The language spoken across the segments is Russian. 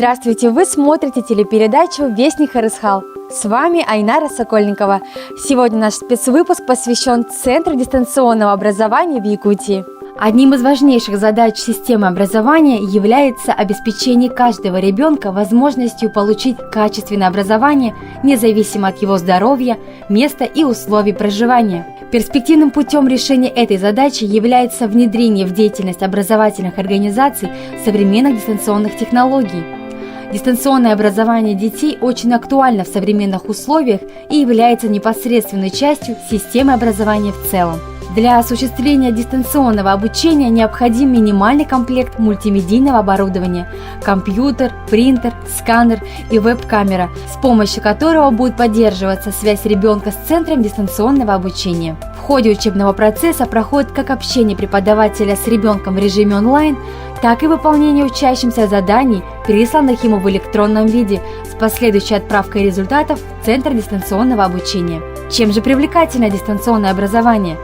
Здравствуйте, вы смотрите телепередачу «Вестник Арысхал». С вами Айнара Сокольникова. Сегодня наш спецвыпуск посвящен Центру дистанционного образования в Якутии. Одним из важнейших задач системы образования является обеспечение каждого ребенка возможностью получить качественное образование, независимо от его здоровья, места и условий проживания. Перспективным путем решения этой задачи является внедрение в деятельность образовательных организаций современных дистанционных технологий. Дистанционное образование детей очень актуально в современных условиях и является непосредственной частью системы образования в целом. Для осуществления дистанционного обучения необходим минимальный комплект мультимедийного оборудования – компьютер, принтер, сканер и веб-камера, с помощью которого будет поддерживаться связь ребенка с центром дистанционного обучения. В ходе учебного процесса проходит как общение преподавателя с ребенком в режиме онлайн, так и выполнение учащимся заданий, присланных ему в электронном виде, с последующей отправкой результатов в Центр дистанционного обучения. Чем же привлекательно дистанционное образование?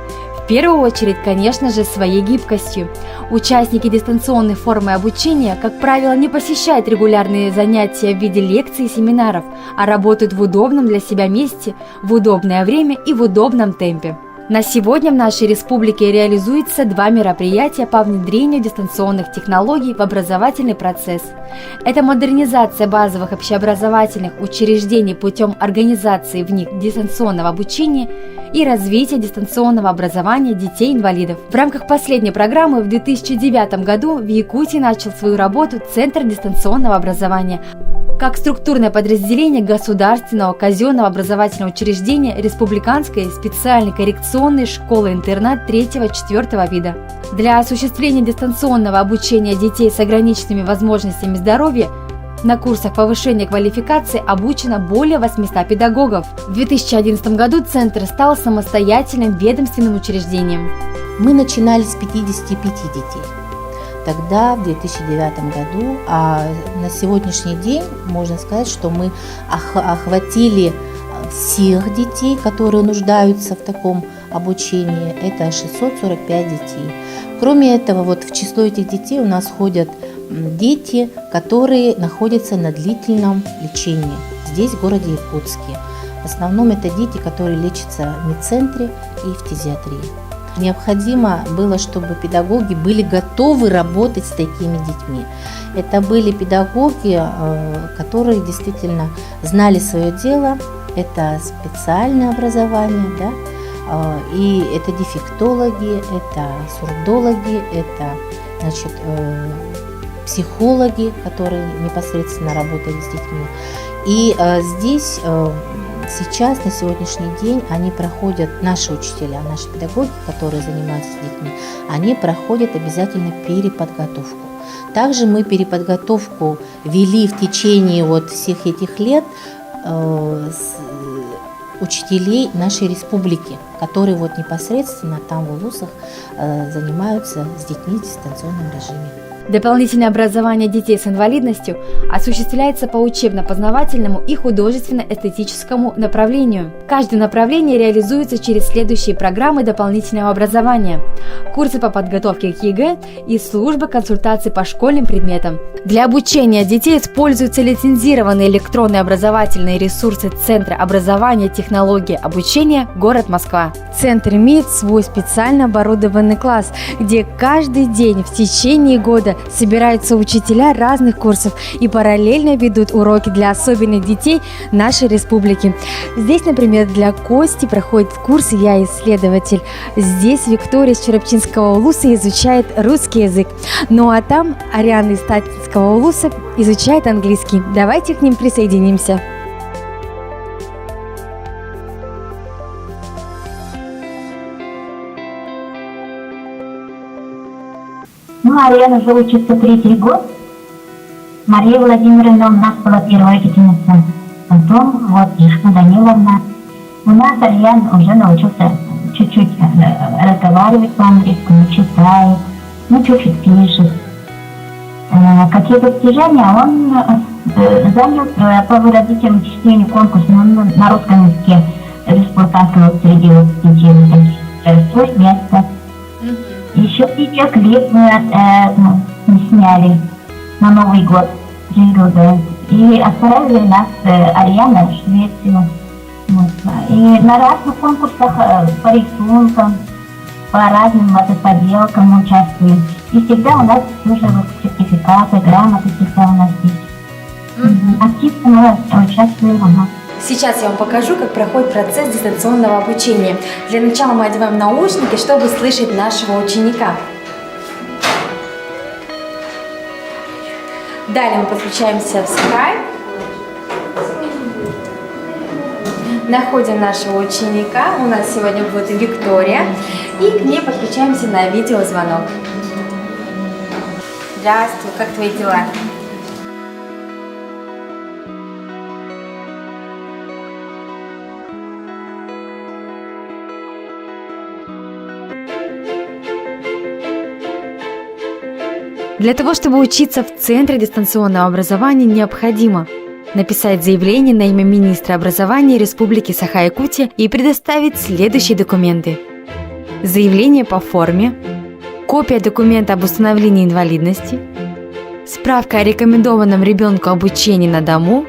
В первую очередь, конечно же, своей гибкостью. Участники дистанционной формы обучения, как правило, не посещают регулярные занятия в виде лекций и семинаров, а работают в удобном для себя месте, в удобное время и в удобном темпе. На сегодня в нашей республике реализуется 2 мероприятия по внедрению дистанционных технологий в образовательный процесс. Это модернизация базовых общеобразовательных учреждений путем организации в них дистанционного обучения и развитие дистанционного образования детей-инвалидов. В рамках последней программы в 2009 году в Якутии начал свою работу Центр дистанционного образования как структурное подразделение государственного казенного образовательного учреждения Республиканской специальной коррекционной школы-интернат 3-4 вида. Для осуществления дистанционного обучения детей с ограниченными возможностями здоровья на курсах повышения квалификации обучено более 800 педагогов. В 2011 году Центр стал самостоятельным ведомственным учреждением. Мы начинали с 55 детей. Тогда, в 2009 году, а на сегодняшний день можно сказать, что мы охватили всех детей, которые нуждаются в таком обучении. Это 645 детей. Кроме этого, вот в число этих детей у нас входят дети, которые находятся на длительном лечении здесь, в городе Якутске. В основном это дети, которые лечатся в медцентре и в фтизиатрии. Необходимо было, чтобы педагоги были готовы работать с такими детьми. Это были педагоги, которые действительно знали свое дело. Это специальное образование, да? И это дефектологи, это сурдологи, это психологи, которые непосредственно работали с детьми. И здесь сейчас, на сегодняшний день, они проходят, наши учителя, наши педагоги, которые занимаются с детьми, они проходят обязательно переподготовку. Также мы переподготовку вели в течение всех этих лет учителей нашей республики, которые непосредственно там в вузах занимаются с детьми в дистанционном режиме. Дополнительное образование детей с инвалидностью осуществляется по учебно-познавательному и художественно-эстетическому направлению. Каждое направление реализуется через следующие программы дополнительного образования: курсы по подготовке к ЕГЭ и служба консультаций по школьным предметам. Для обучения детей используются лицензированные электронные образовательные ресурсы Центра образования технологии обучения город Москва. Центр имеет свой специально оборудованный класс, где каждый день в течение года собираются учителя разных курсов и параллельно ведут уроки для особенных детей нашей республики. Здесь, например, для Кости проходит курс «Я исследователь». Здесь Виктория из Черепчинского улуса изучает русский язык. Ну а там Ариана из Татинского улуса изучает английский. Давайте к ним присоединимся. Ариана уже учится 3-й год. Мария Владимировна у нас была первая учительница. Потом Ишка Даниловна. У нас Ариан уже научился чуть-чуть разговаривать по-английски, читает, чуть-чуть пишет. Какие достижения он занял по выразительному чтению конкурс на русском языке республиканского среди детей. 6 место. Еще видеоклип мы сняли на Новый год. природы. И отправили нас Ариана в Швецию. Вот. И на разных конкурсах по рисункам, по разным поделкам мы участвуем. И всегда у нас тоже вот сертификаты, грамоты всегда у нас есть. Активно участвуем у нас. Сейчас я вам покажу, как проходит процесс дистанционного обучения. Для начала мы одеваем наушники, чтобы слышать нашего ученика. Далее мы подключаемся в Skype. Находим нашего ученика. У нас сегодня будет Виктория. И к ней подключаемся на видеозвонок. Здравствуй, как твои дела? Для того, чтобы учиться в Центре дистанционного образования, необходимо написать заявление на имя министра образования Республики Саха-Якутия и предоставить следующие документы. Заявление по форме, копия документа об установлении инвалидности, справка о рекомендованном ребенку обучении на дому,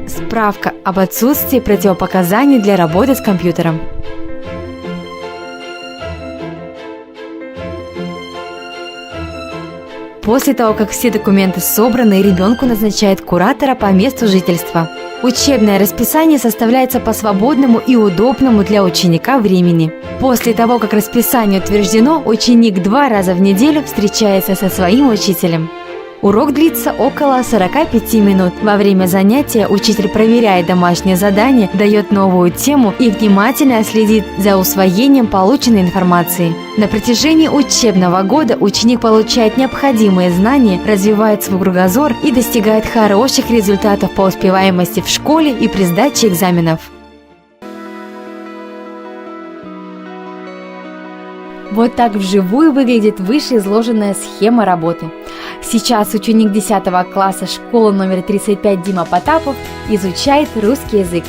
справка об отсутствии противопоказаний для работы с компьютером. После того, как все документы собраны, ребенку назначают куратора по месту жительства. Учебное расписание составляется по свободному и удобному для ученика времени. После того, как расписание утверждено, ученик 2 раза в неделю встречается со своим учителем. Урок длится около 45 минут. Во время занятия учитель проверяет домашнее задание, дает новую тему и внимательно следит за усвоением полученной информации. На протяжении учебного года ученик получает необходимые знания, развивает свой кругозор и достигает хороших результатов по успеваемости в школе и при сдаче экзаменов. Вот так вживую выглядит вышеизложенная схема работы. Сейчас ученик 10 класса школы номер 35 Дима Потапов изучает русский язык.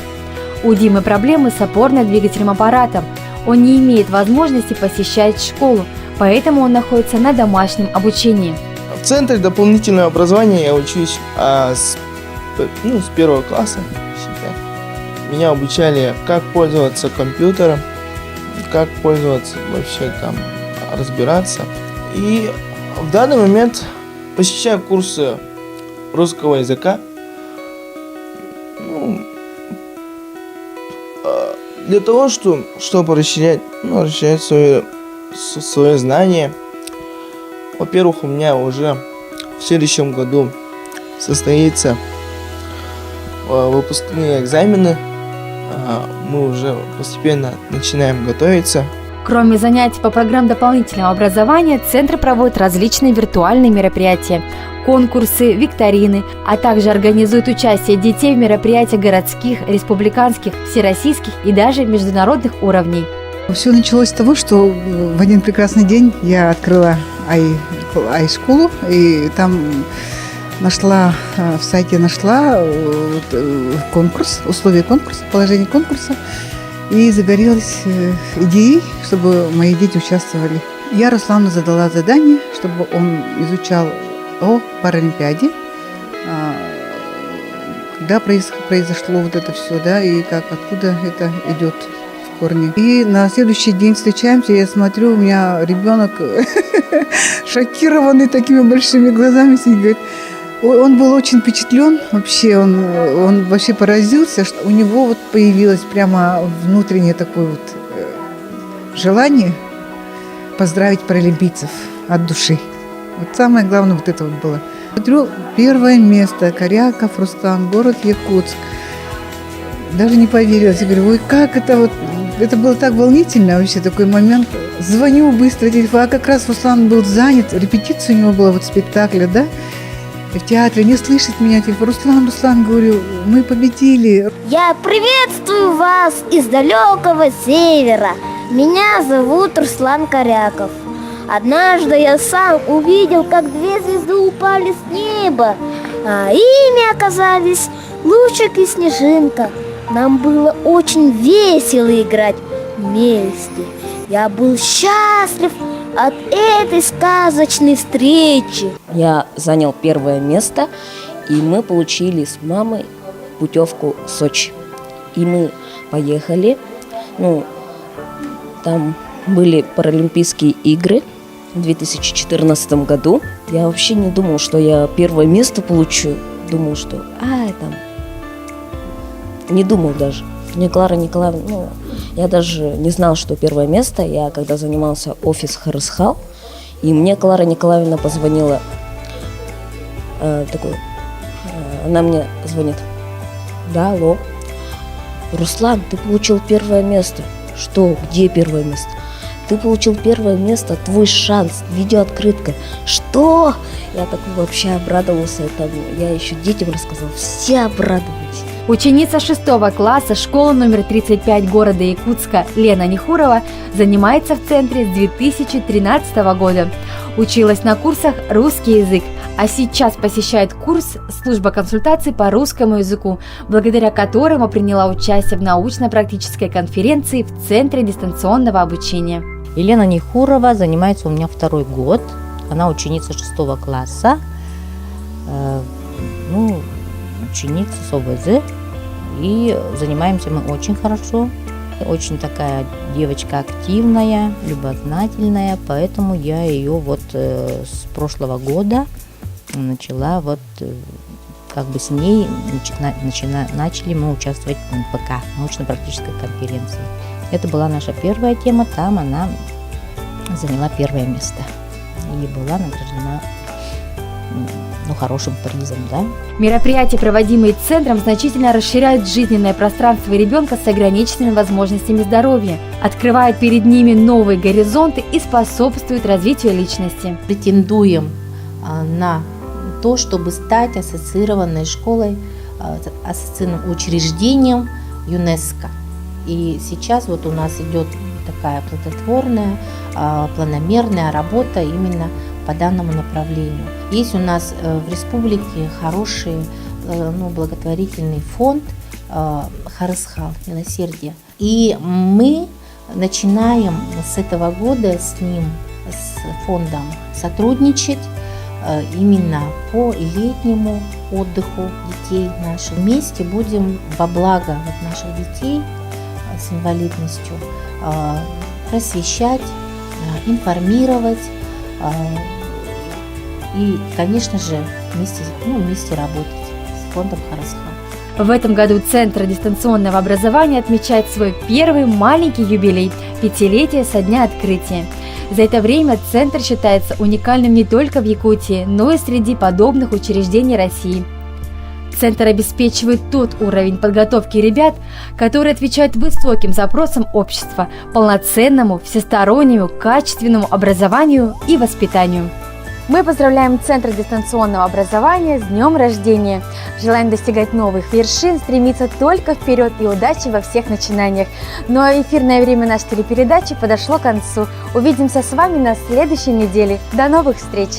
У Димы проблемы с опорно-двигательным аппаратом. Он не имеет возможности посещать школу, поэтому он находится на домашнем обучении. В Центре дополнительного образования я учусь с 1 класса. Меня обучали, как пользоваться компьютером, как пользоваться, вообще там разбираться. И в данный момент посещаю курсы русского языка. Для того, чтобы расширять свои знания. Во-первых, у меня уже в следующем году состоится выпускные экзамены. Мы уже постепенно начинаем готовиться. Кроме занятий по программам дополнительного образования, Центр проводит различные виртуальные мероприятия, конкурсы, викторины, а также организует участие детей в мероприятиях городских, республиканских, всероссийских и даже международных уровней. Все началось с того, что в один прекрасный день я открыла ай-школу, и там в сайте нашла конкурс, условия конкурса, положение конкурса, и загорелась идеей, чтобы мои дети участвовали. Я Руслану задала задание, чтобы он изучал о Паралимпиаде, когда произошло вот это все, да, и откуда это идет в корне. И на следующий день встречаемся, я смотрю, у меня ребенок шокированный такими большими глазами сидит, говорит. Он был очень впечатлен, вообще он вообще поразился, что у него вот появилось прямо внутреннее такое вот желание поздравить паралимпийцев от души. Вот самое главное вот это вот было. Смотрю, первое место, Коряков Руслан, город Якутск. Даже не поверилась, я говорю, ой, как это вот, это было так волнительно вообще такой момент. Звоню быстро, телефон, а как раз Руслан был занят, репетиция у него была вот спектакля, да? В театре не слышит меня, типа, Руслан, говорю, мы победили. Я приветствую вас из далекого севера. Меня зовут Руслан Коряков. Однажды я сам увидел, как 2 звезды упали с неба, а ими оказались лучик и снежинка. Нам было очень весело играть вместе. Я был счастлив от этой сказочной встречи. Я занял первое место, И мы получили с мамой путевку в Сочи. И мы поехали. Там были Паралимпийские игры в 2014 году. Я вообще не думал, что я первое место получу. Думал, что не думал даже. Мне Клара Николаевна, я даже не знал, что первое место. Я когда занимался офис Харысхал, и мне Клара Николаевна позвонила. Она мне звонит. Да, алло. Руслан, ты получил первое место. Что? Где первое место? Ты получил первое место, твой шанс, видеооткрытка. Что? Я так вообще обрадовался. Я еще детям рассказал. Все обрадовались. Ученица 6 класса школы номер 35 города Якутска Лена Нехурова занимается в центре с 2013 года. Училась на курсах «Русский язык», а сейчас посещает курс «Служба консультаций по русскому языку», благодаря которому приняла участие в научно-практической конференции в Центре дистанционного обучения. Елена Нехурова занимается у меня 2-й год. Она ученица 6 класса, ученица СОВЗ. И занимаемся мы очень хорошо. Очень такая девочка активная, любознательная, поэтому я ее с прошлого года начала с ней начали мы участвовать в НПК, научно-практической конференции. Это была наша первая тема, там она заняла 1-е место и была награждена хорошим призом, да. Мероприятия, проводимые центром, значительно расширяют жизненное пространство ребенка с ограниченными возможностями здоровья, открывают перед ними новые горизонты и способствуют развитию личности. Претендуем на то, чтобы стать ассоциированной школой, ассоциированным учреждением ЮНЕСКО. И сейчас у нас идет такая плодотворная, планомерная работа именно по данному направлению. Есть у нас в республике хороший благотворительный фонд Харысхал, милосердие. И мы начинаем с этого года с ним, с фондом, сотрудничать именно по летнему отдыху детей наших. Вместе будем во благо наших детей с инвалидностью просвещать, информировать и, конечно же, вместе работать с фондом Харысхал. В этом году Центр дистанционного образования отмечает свой первый маленький юбилей – 5-летие со дня открытия. За это время Центр считается уникальным не только в Якутии, но и среди подобных учреждений России. Центр обеспечивает тот уровень подготовки ребят, который отвечает высоким запросам общества, полноценному, всестороннему, качественному образованию и воспитанию. Мы поздравляем Центр дистанционного образования с днем рождения. Желаем достигать новых вершин, стремиться только вперед и удачи во всех начинаниях. Ну а эфирное время нашей телепередачи подошло к концу. Увидимся с вами на следующей неделе. До новых встреч!